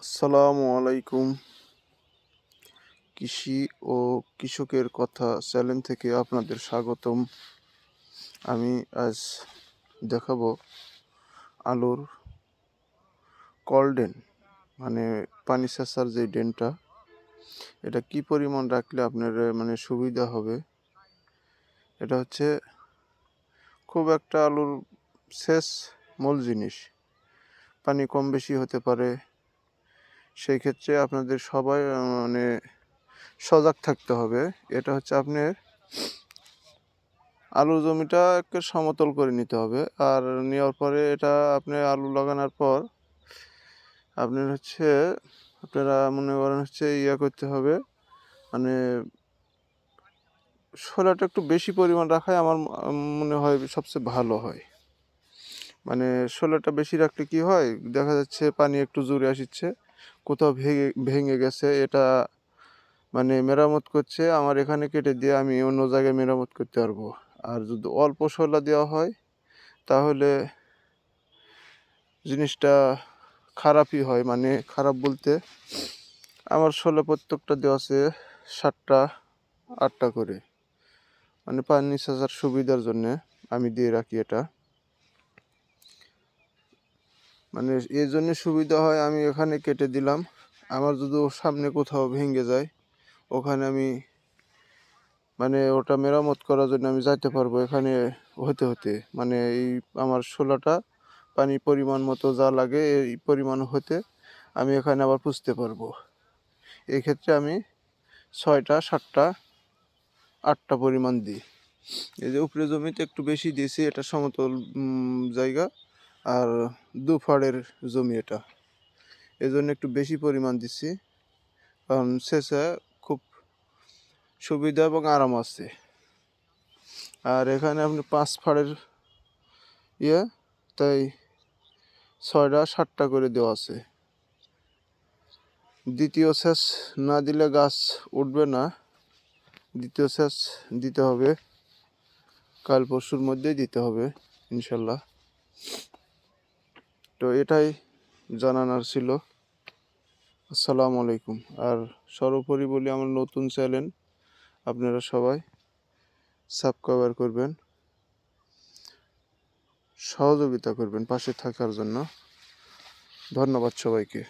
আসসালামু আলাইকুম। কৃষি ও কৃষকের কথা চ্যানেল থেকে আপনাদের স্বাগতম। আমি আজ দেখাবো আলুর কলডেন, মানে পানি সেচার যে ড্রেনটা, এটা কি পরিমাণ রাখলে আপনার সুবিধা হবে। এটা হচ্ছে খুব একটা আলুর সেচ মূল জিনিস, পানি কম বেশি হতে পারে। সেই ক্ষেত্রে আপনাদের সবাই সজাগ থাকতে হবে। এটা হচ্ছে আপনার আলু জমিটাকে সমতল করে নিতে হবে, আর নেওয়ার পরে এটা আপনি আলু লাগানোর পর আপনারা মনে করেন করতে হবে, মানে শোলাটা একটু বেশি পরিমাণ রাখাই আমার মনে হয় সবচেয়ে ভালো হয়। মানে শোলাটা বেশি রাখলে কি হয়, দেখা যাচ্ছে পানি একটু জোরে আসছে, কোথাও ভেঙে গেছে, এটা মেরামত করছে আমার এখানে কেটে দিয়ে আমি অন্য জায়গায় মেরামত করতে পারবো। আর যদি অল্প শোলা দেওয়া হয় তাহলে জিনিসটা খারাপই হয়। খারাপ বলতে, আমার শোলা প্রত্যেকটা দেওয়া আছে 7টা 8টা করে, পানি সেচার সুবিধার জন্যে আমি দিয়ে রাখি এটা। এই জন্য সুবিধা হয়, আমি এখানে কেটে দিলাম, আমার যদি সামনে কোথাও ভেঙে যায় ওখানে আমি ওটা মেরামত করার জন্য আমি যাইতে পারবো এখানে হতে হতে। এই আমার শোলাটা পানি পরিমাণ মতো যা লাগে এই পরিমাণ হতে আমি এখানে আবার পুষতে পারবো। এই ক্ষেত্রে আমি 6টা 7টা 8টা পরিমাণ দিই। এই যে উপরে জমিতে একটু বেশি দিয়েছি, এটা সমতল জায়গা, আর দুফাড়ের জমি এটা, এই জন্য একটু বেশি পরিমাণ দিচ্ছি, কারণ সেচে খুব সুবিধা এবং আরাম আছে। আর এখানে আপনি 5 ফাড়ের তাই 6টা 7টা করে দেওয়া আছে। দ্বিতীয় সেচ না দিলে গাছ উঠবে না, দ্বিতীয় সেচ দিতে হবে, কাল পরশুর মধ্যেই দিতে হবে ইনশাল্লাহ। তো এটাই জানানোর ছিল। আসসালামু আলাইকুম। আর সর্বোপরি বলি, আমার নতুন চ্যানেল, আপনারা সবাই সাবস্ক্রাইব করবেন, সহযোগিতা করবেন পাশে থাকার জন্য। ধন্যবাদ সবাইকে।